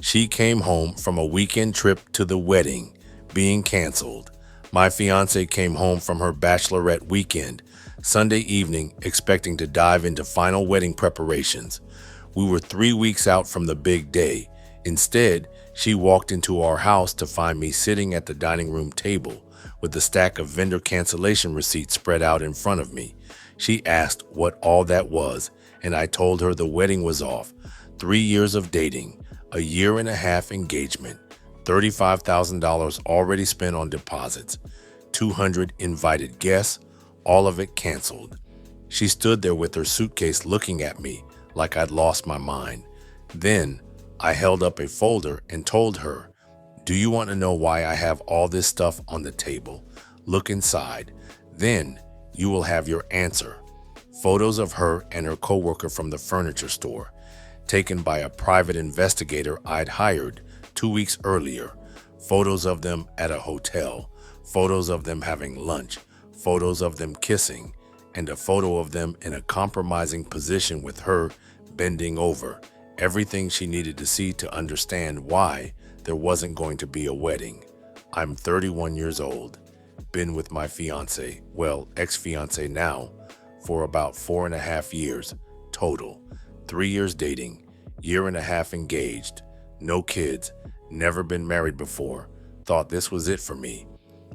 She came home from a weekend trip to the wedding being canceled. My fiance came home from her bachelorette weekend Sunday evening expecting to dive into final wedding preparations. We were 3 weeks out from the big day. Instead, she walked into our house to find me sitting at the dining room table with a stack of vendor cancellation receipts spread out in front of me. She asked what all that was, and I told her the wedding was off. 3 years of dating, a year and a half engagement, $35,000 already spent on deposits, 200 invited guests, all of it canceled. She stood there with her suitcase looking at me like I'd lost my mind. Then I held up a folder and told her, "Do you want to know why I have all this stuff on the table? Look inside. Then you will have your answer." Photos of her and her coworker from the furniture store, taken by a private investigator I'd hired 2 weeks earlier. Photos of them at a hotel, photos of them having lunch, photos of them kissing, and a photo of them in a compromising position with her bending over. Everything she needed to see to understand why there wasn't going to be a wedding. I'm 31 years old, been with my fiance, well, ex-fiance now, for about 4.5 years total. 3 years dating, year and a half engaged, no kids, never been married before. Thought this was it for me.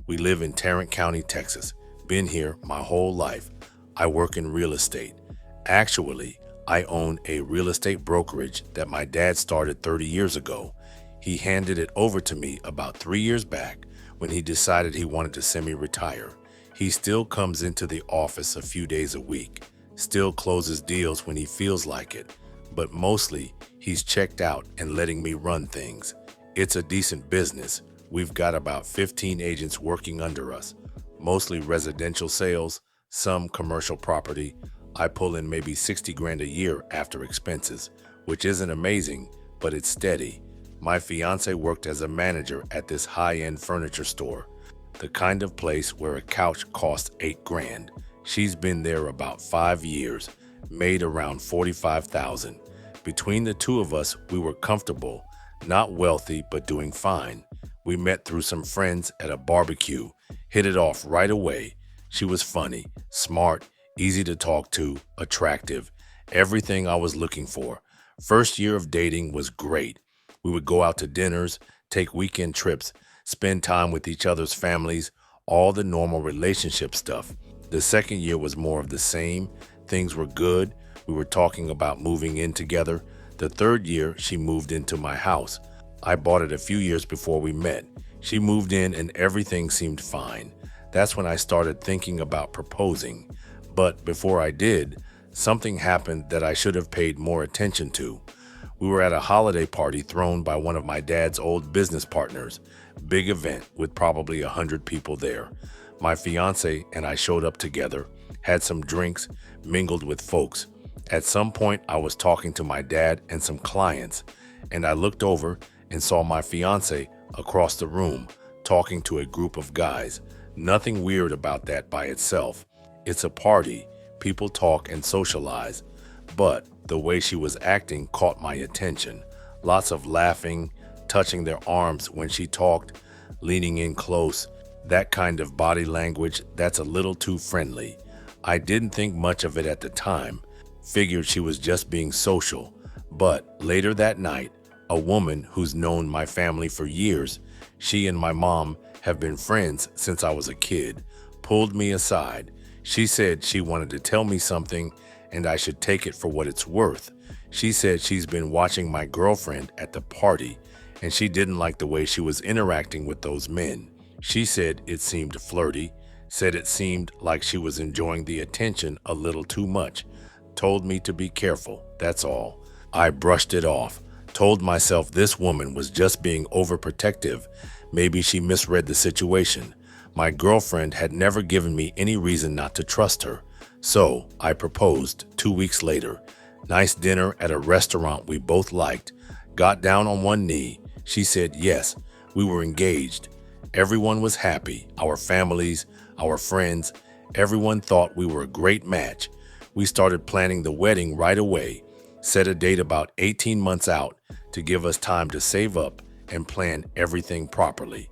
We live in Tarrant County, Texas. Been here my whole life. I work in real estate. Actually, I own a real estate brokerage that my dad started 30 years ago. He handed it over to me about 3 years back when he decided he wanted to semi-retire. He still comes into the office a few days a week, still closes deals when he feels like it, but mostly he's checked out and letting me run things. It's a decent business. We've got about 15 agents working under us, mostly residential sales, some commercial property. I pull in maybe 60 grand a year after expenses, which isn't amazing, but it's steady. My fiance worked as a manager at this high-end furniture store, the kind of place where a couch costs 8 grand. She's been there about 5 years, made around 45,000. Between the two of us, we were comfortable, not wealthy, but doing fine. We met through some friends at a barbecue, hit it off right away. She was funny, smart, easy to talk to, attractive, everything I was looking for. First year of dating was great. We would go out to dinners, take weekend trips, spend time with each other's families, all the normal relationship stuff. The second year was more of the same. Things were good. We were talking about moving in together. The third year, she moved into my house. I bought it a few years before we met. She moved in and everything seemed fine. That's when I started thinking about proposing. But before I did, something happened that I should have paid more attention to. We were at a holiday party thrown by one of my dad's old business partners. Big event with probably 100 people there. My fiance and I showed up together, had some drinks, mingled with folks. At some point, I was talking to my dad and some clients, and I looked over and saw my fiance across the room talking to a group of guys. Nothing weird about that by itself. It's a party, people talk and socialize, but the way she was acting caught my attention. Lots of laughing, touching their arms when she talked, leaning in close, that kind of body language that's a little too friendly. I didn't think much of it at the time, figured she was just being social, but later that night, a woman who's known my family for years, she and my mom have been friends since I was a kid, pulled me aside. She said she wanted to tell me something and I should take it for what it's worth. She said she's been watching my girlfriend at the party and she didn't like the way she was interacting with those men. She said it seemed flirty, said it seemed like she was enjoying the attention a little too much. Told me to be careful, that's all. I brushed it off, told myself this woman was just being overprotective. Maybe she misread the situation. My girlfriend had never given me any reason not to trust her. So I proposed 2 weeks later. Nice dinner at a restaurant we both liked. Got down on one knee. She said yes. We were engaged. Everyone was happy. Our families, our friends. Everyone thought we were a great match. We started planning the wedding right away. Set a date about 18 months out to give us time to save up and plan everything properly.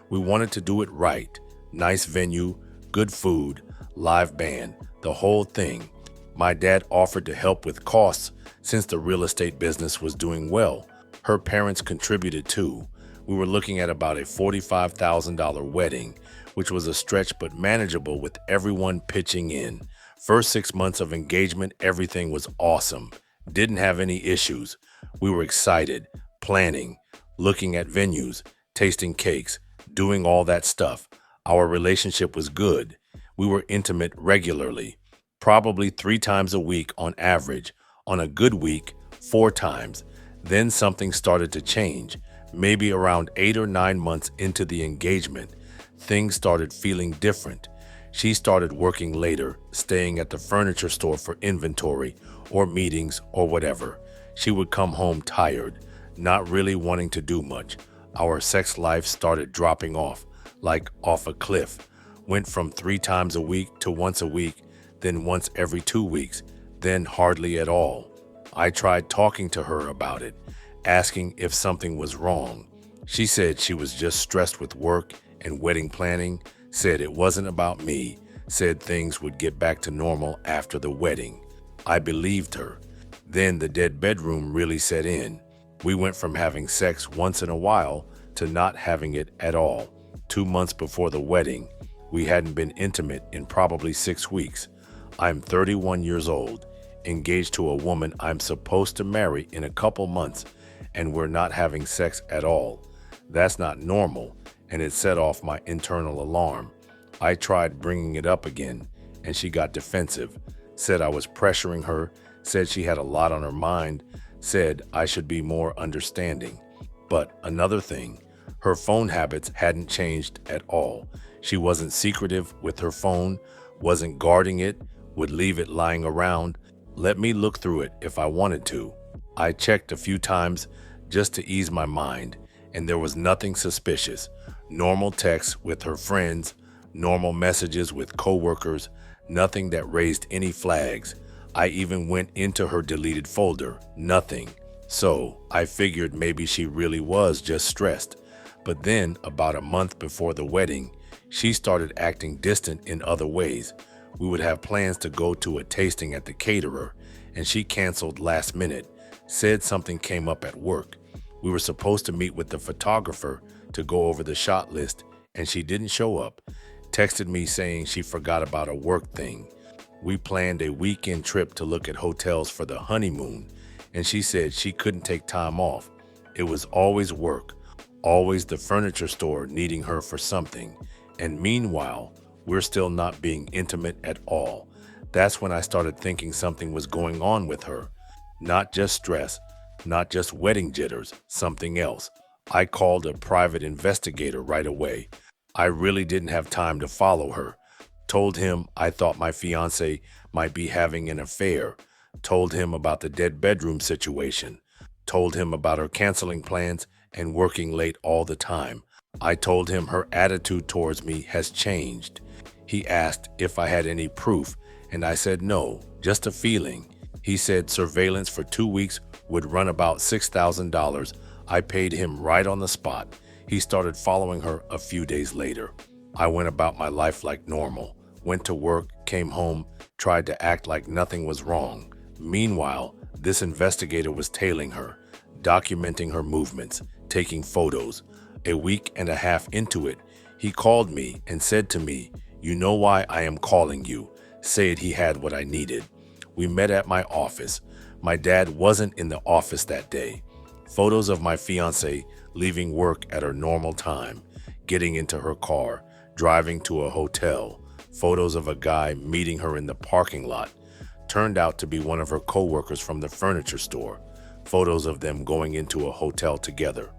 We wanted to do it right. Nice venue, good food, live band, the whole thing. My dad offered to help with costs since the real estate business was doing well. Her parents contributed too. We were looking at about a $45,000 wedding, which was a stretch but manageable with everyone pitching in. First 6 months of engagement, everything was awesome. Didn't have any issues. We were excited, planning, looking at venues, tasting cakes, doing all that stuff. Our relationship was good. We were intimate regularly, probably 3 times a week on average. On a good week, 4 times. Then something started to change. Maybe around 8 or 9 months into the engagement, things started feeling different. She started working later, staying at the furniture store for inventory or meetings or whatever. She would come home tired, not really wanting to do much. Our sex life started dropping off, like off a cliff. Went from 3 times a week to once a week, then once every 2 weeks, then hardly at all. I tried talking to her about it, asking if something was wrong. She said she was just stressed with work and wedding planning, said it wasn't about me, said things would get back to normal after the wedding. I believed her. Then the dead bedroom really set in. We went from having sex once in a while to not having it at all. 2 months before the wedding, we hadn't been intimate in probably 6 weeks. I'm 31 years old, engaged to a woman I'm supposed to marry in a couple months, and we're not having sex at all. That's not normal, and it set off my internal alarm. I tried bringing it up again, and she got defensive, said I was pressuring her, said she had a lot on her mind, said I should be more understanding. But another thing, her phone habits hadn't changed at all. She wasn't secretive with her phone, wasn't guarding it, would leave it lying around, let me look through it if I wanted to. I checked a few times just to ease my mind, and there was nothing suspicious. Normal texts with her friends, normal messages with coworkers, nothing that raised any flags. I even went into her deleted folder, nothing. So I figured maybe she really was just stressed. But then, about a month before the wedding, she started acting distant in other ways. We would have plans to go to a tasting at the caterer, and she canceled last minute, said something came up at work. We were supposed to meet with the photographer to go over the shot list, and she didn't show up. Texted me saying she forgot about a work thing. We planned a weekend trip to look at hotels for the honeymoon, and she said she couldn't take time off. It was always work, always the furniture store needing her for something. And meanwhile, we're still not being intimate at all. That's when I started thinking something was going on with her. Not just stress, not just wedding jitters, something else. I called a private investigator right away. I really didn't have time to follow her. Told him I thought my fiancé might be having an affair. Told him about the dead bedroom situation. Told him about her canceling plans and working late all the time. I told him her attitude towards me has changed. He asked if I had any proof, and I said no, just a feeling. He said surveillance for 2 weeks would run about $6,000. I paid him right on the spot. He started following her a few days later. I went about my life like normal. Went to work, came home, tried to act like nothing was wrong. Meanwhile, this investigator was tailing her, documenting her movements, taking photos. A week and a half into it, he called me and said to me, "You know why I am calling you," said he had what I needed. We met at my office. My dad wasn't in the office that day. Photos of my fiancée leaving work at her normal time, getting into her car, driving to a hotel. Photos of a guy meeting her in the parking lot. Turned out to be one of her coworkers from the furniture store. Photos of them going into a hotel together.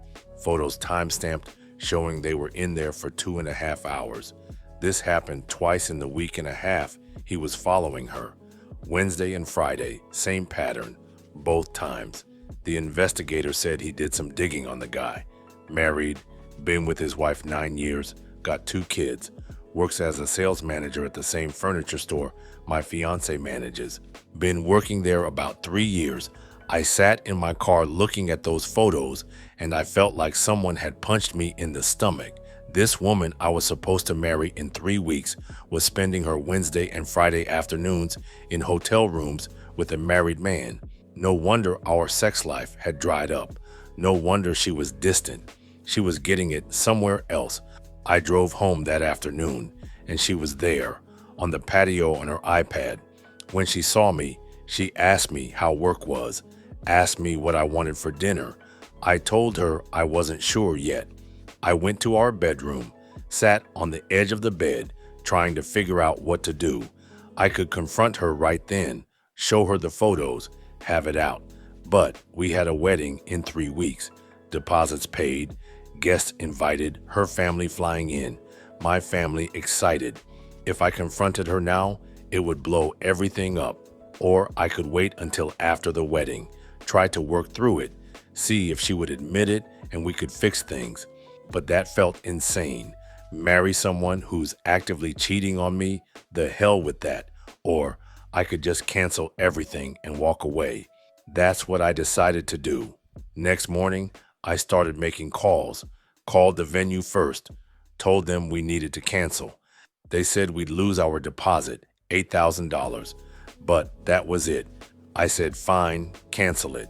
Photos time-stamped showing they were in there for 2.5 hours. This happened twice in the week and a half he was following her. Wednesday and Friday, same pattern, both times. The investigator said he did some digging on the guy. Married, been with his wife 9 years, got 2 kids, works as a sales manager at the same furniture store my fiancé manages. Been working there about 3 years. I sat in my car looking at those photos, and I felt like someone had punched me in the stomach. This woman I was supposed to marry in 3 weeks was spending her Wednesday and Friday afternoons in hotel rooms with a married man. No wonder our sex life had dried up. No wonder she was distant. She was getting it somewhere else. I drove home that afternoon, and she was there, on the patio on her iPad. When she saw me, she asked me how work was, asked me what I wanted for dinner. I told her I wasn't sure yet. I went to our bedroom, sat on the edge of the bed, trying to figure out what to do. I could confront her right then, show her the photos, have it out. But we had a wedding in 3 weeks. Deposits paid, guests invited, her family flying in, my family excited. If I confronted her now, it would blow everything up. Or I could wait until after the wedding, try to work through it, see if she would admit it and we could fix things. But that felt insane. Marry someone who's actively cheating on me? The hell with that. Or I could just cancel everything and walk away. That's what I decided to do. Next morning, I started making calls, called the venue first, told them we needed to cancel. They said we'd lose our deposit, $8,000, but that was it. I said, fine, cancel it.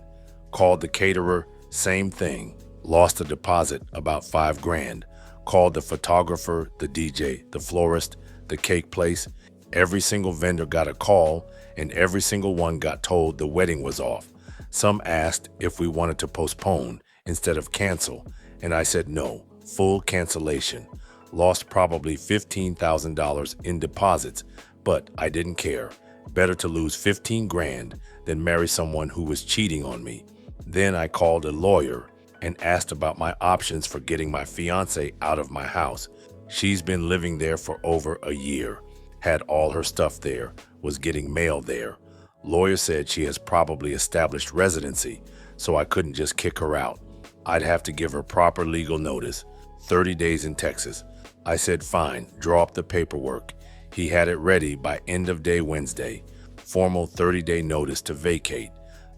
Called the caterer, same thing, lost the deposit, about $5,000. Called the photographer, the DJ, the florist, the cake place. Every single vendor got a call, and every single one got told the wedding was off. Some asked if we wanted to postpone instead of cancel, and I said no, full cancellation. Lost probably $15,000 in deposits, but I didn't care. Better to lose $15,000 than marry someone who was cheating on me. Then I called a lawyer and asked about my options for getting my fiancée out of my house. She's been living there for over a year, had all her stuff there, was getting mail there. Lawyer said she has probably established residency, so I couldn't just kick her out. I'd have to give her proper legal notice, 30 days in Texas. I said fine, draw up the paperwork. He had it ready by end of day Wednesday. Formal 30-day notice to vacate.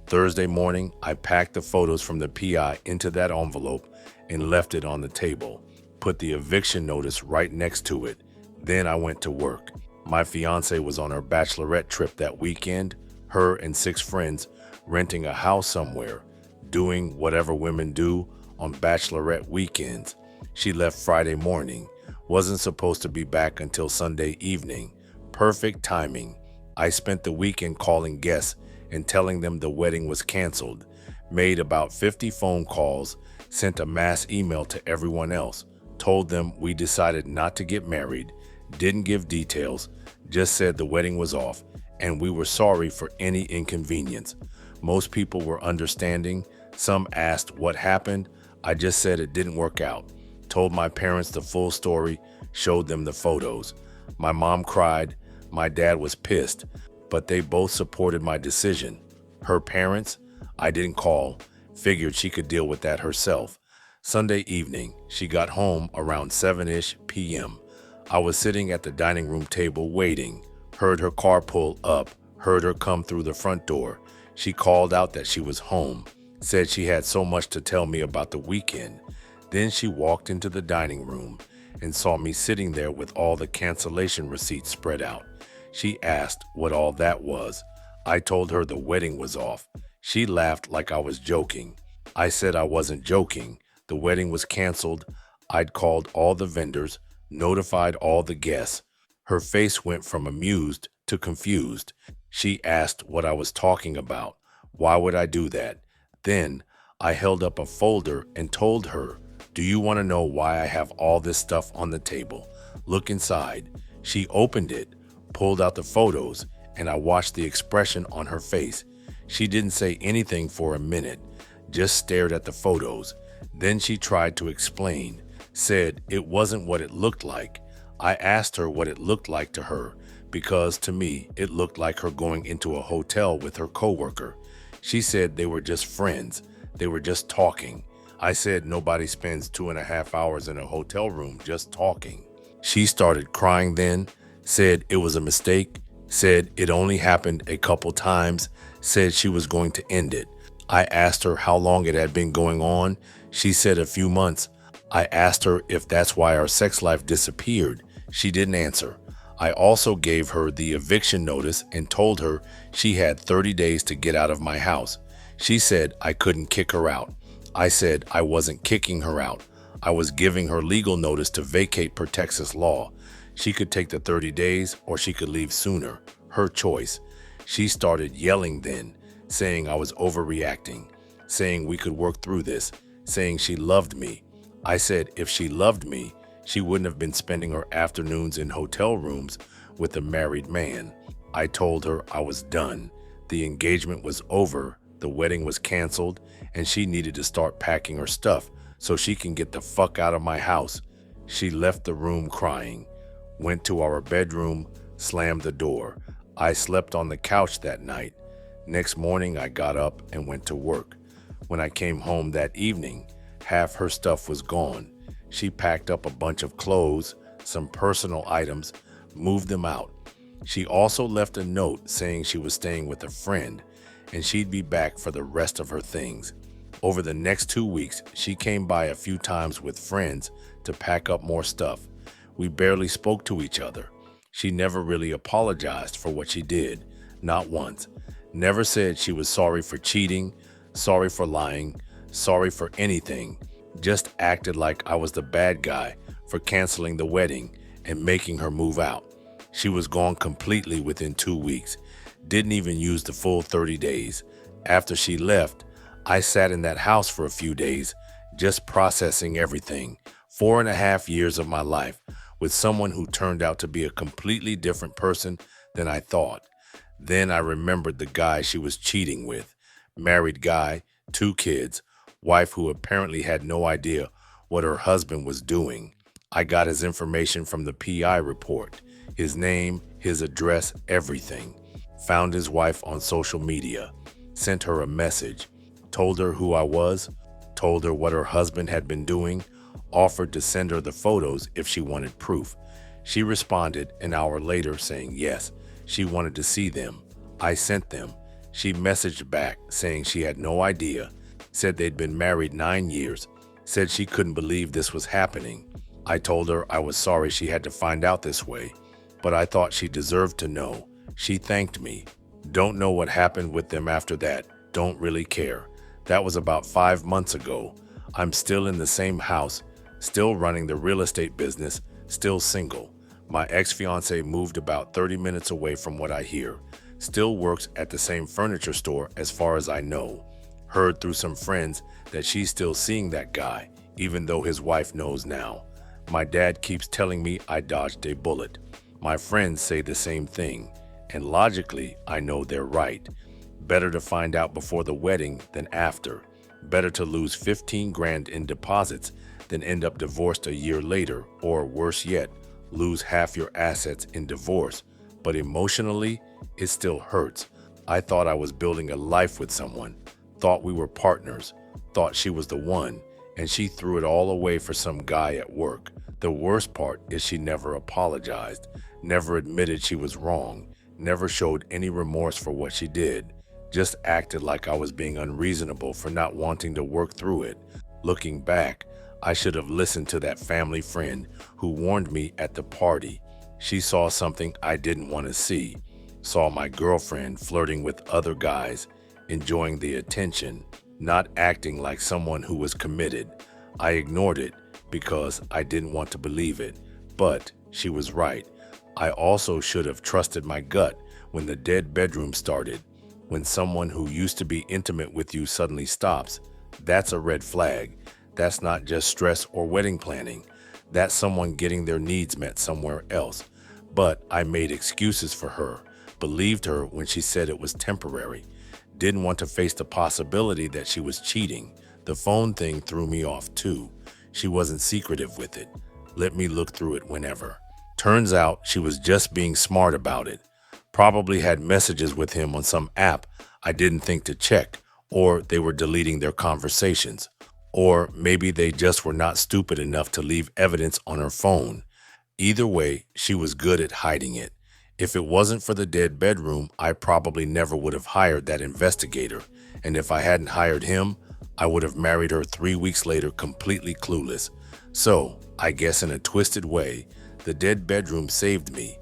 Thursday morning, I packed the photos from the PI into that envelope and left it on the table. Put the eviction notice right next to it. Then I went to work. My fiancée was on her bachelorette trip that weekend, her and 6 friends renting a house somewhere, doing whatever women do on bachelorette weekends. She left Friday morning, wasn't supposed to be back until Sunday evening. Perfect timing. I spent the weekend calling guests and telling them the wedding was canceled, made about 50 phone calls, sent a mass email to everyone else, told them we decided not to get married, didn't give details, just said the wedding was off, and we were sorry for any inconvenience. Most people were understanding. Some asked what happened. I just said it didn't work out. Told my parents the full story, showed them the photos. My mom cried. My dad was pissed, but they both supported my decision. Her parents, I didn't call, figured she could deal with that herself. Sunday evening, she got home around 7-ish p.m. I was sitting at the dining room table waiting, heard her car pull up, heard her come through the front door. She called out that she was home, said she had so much to tell me about the weekend. Then she walked into the dining room and saw me sitting there with all the cancellation receipts spread out. She asked what all that was. I told her the wedding was off. She laughed like I was joking. I said I wasn't joking. The wedding was canceled. I'd called all the vendors, notified all the guests. Her face went from amused to confused. She asked what I was talking about. Why would I do that? Then I held up a folder and told her, "Do you want to know why I have all this stuff on the table? Look inside." She opened it, pulled out the photos, and I watched the expression on her face. She didn't say anything for a minute, just stared at the photos. Then she tried to explain, said it wasn't what it looked like. I asked her what it looked like to her, because to me, it looked like her going into a hotel with her coworker. She said they were just friends. They were just talking. I said nobody spends 2.5 hours in a hotel room just talking. She started crying then, said it was a mistake, said it only happened a couple times, said she was going to end it. I asked her how long it had been going on. She said a few months. I asked her if that's why our sex life disappeared. She didn't answer. I also gave her the eviction notice and told her she had 30 days to get out of my house. She said I couldn't kick her out. I said I wasn't kicking her out. I was giving her legal notice to vacate per Texas law. She could take the 30 days or she could leave sooner. Her choice. She started yelling then, saying I was overreacting, saying we could work through this, saying she loved me. I said if she loved me, she wouldn't have been spending her afternoons in hotel rooms with a married man. I told her I was done. The engagement was over, the wedding was canceled, and she needed to start packing her stuff so she can get the fuck out of my house. She left the room crying, went to our bedroom, slammed the door. I slept on the couch that night. Next morning, I got up and went to work. When I came home that evening, half her stuff was gone. She packed up a bunch of clothes, some personal items, moved them out. She also left a note saying she was staying with a friend and she'd be back for the rest of her things. Over the next 2 weeks, she came by a few times with friends to pack up more stuff. We barely spoke to each other. She never really apologized for what she did, not once. Never said she was sorry for cheating, sorry for lying, sorry for anything. Just acted like I was the bad guy for canceling the wedding and making her move out. She was gone completely within 2 weeks. Didn't even use the full 30 days. After she left, I sat in that house for a few days, just processing everything. 4.5 years of my life with someone who turned out to be a completely different person than I thought. Then I remembered the guy she was cheating with. Married guy, 2 kids, wife who apparently had no idea what her husband was doing. I got his information from the PI report, his name, his address, everything. Found his wife on social media, sent her a message, told her who I was, told her what her husband had been doing, offered to send her the photos if she wanted proof. She responded an hour later saying yes, she wanted to see them. I sent them. She messaged back saying she had no idea, said they'd been married 9 years, said she couldn't believe this was happening. I told her I was sorry she had to find out this way, but I thought she deserved to know. She thanked me. Don't know what happened with them after that. Don't really care. That was about 5 months ago. I'm still in the same house, still running the real estate business, still single. My ex-fiancé moved about 30 minutes away from what I hear. Still works at the same furniture store as far as I know. Heard through some friends that she's still seeing that guy, even though his wife knows now. My dad keeps telling me I dodged a bullet. My friends say the same thing. And logically, I know they're right. Better to find out before the wedding than after. Better to lose 15 grand in deposits than end up divorced a year later, or worse yet, lose half your assets in divorce. But emotionally, it still hurts. I thought I was building a life with someone, thought we were partners, thought she was the one, and she threw it all away for some guy at work. The worst part is she never apologized, never admitted she was wrong, never showed any remorse for what she did, just acted like I was being unreasonable for not wanting to work through it. Looking back, I should have listened to that family friend who warned me at the party. She saw something I didn't want to see, saw my girlfriend flirting with other guys, enjoying the attention, not acting like someone who was committed. I ignored it because I didn't want to believe it, but she was right. I also should have trusted my gut when the dead bedroom started. When someone who used to be intimate with you suddenly stops, that's a red flag. That's not just stress or wedding planning. That's someone getting their needs met somewhere else. But I made excuses for her, believed her when she said it was temporary, didn't want to face the possibility that she was cheating. The phone thing threw me off too. She wasn't secretive with it. Let me look through it whenever. Turns out she was just being smart about it. Probably had messages with him on some app I didn't think to check, or they were deleting their conversations. Or maybe they just were not stupid enough to leave evidence on her phone. Either way, she was good at hiding it. If it wasn't for the dead bedroom, I probably never would have hired that investigator, And if I hadn't hired him, I would have married her 3 weeks later completely clueless. So, I guess in a twisted way, the dead bedroom saved me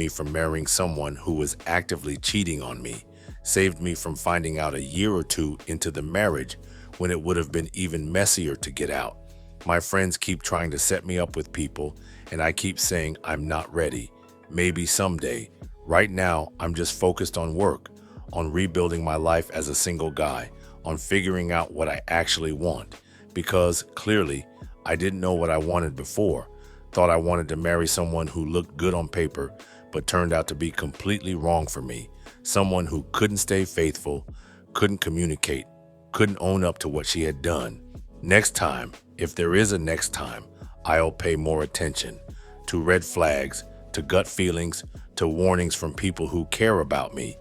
from marrying someone who was actively cheating on me, saved me from finding out a year or two into the marriage when it would have been even messier to get out. My friends keep trying to set me up with people, and I keep saying I'm not ready. Maybe someday. Right now, I'm just focused on work, on rebuilding my life as a single guy, on figuring out what I actually want. Because clearly, I didn't know what I wanted before. Thought I wanted to marry someone who looked good on paper, but turned out to be completely wrong for me. Someone who couldn't stay faithful, couldn't communicate, couldn't own up to what she had done. Next time, if there is a next time, I'll pay more attention to red flags, to gut feelings, to warnings from people who care about me,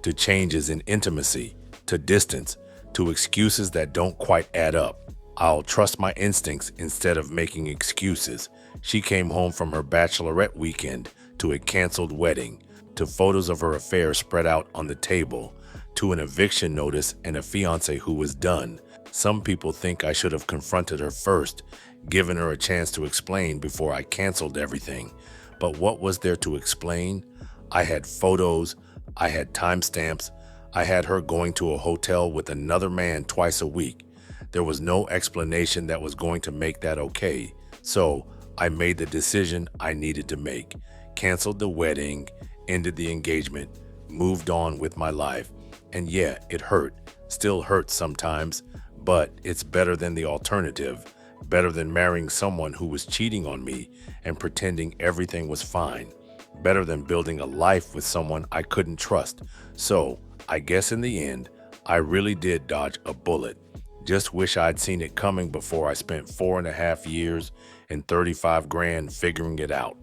to changes in intimacy, to distance, to excuses that don't quite add up. I'll trust my instincts instead of making excuses. She came home from her bachelorette weekend to a canceled wedding, to photos of her affair spread out on the table, to an eviction notice and a fiance who was done. Some people think I should have confronted her first, given her a chance to explain before I canceled everything. But what was there to explain? I had photos, I had timestamps, I had her going to a hotel with another man twice a week. There was no explanation that was going to make that okay. So I made the decision I needed to make, canceled the wedding, ended the engagement, moved on with my life. And yeah, it hurt, still hurts sometimes, but it's better than the alternative, better than marrying someone who was cheating on me and pretending everything was fine, better than building a life with someone I couldn't trust. So I guess in the end, I really did dodge a bullet. Just wish I'd seen it coming before I spent 4.5 years and 35 grand figuring it out.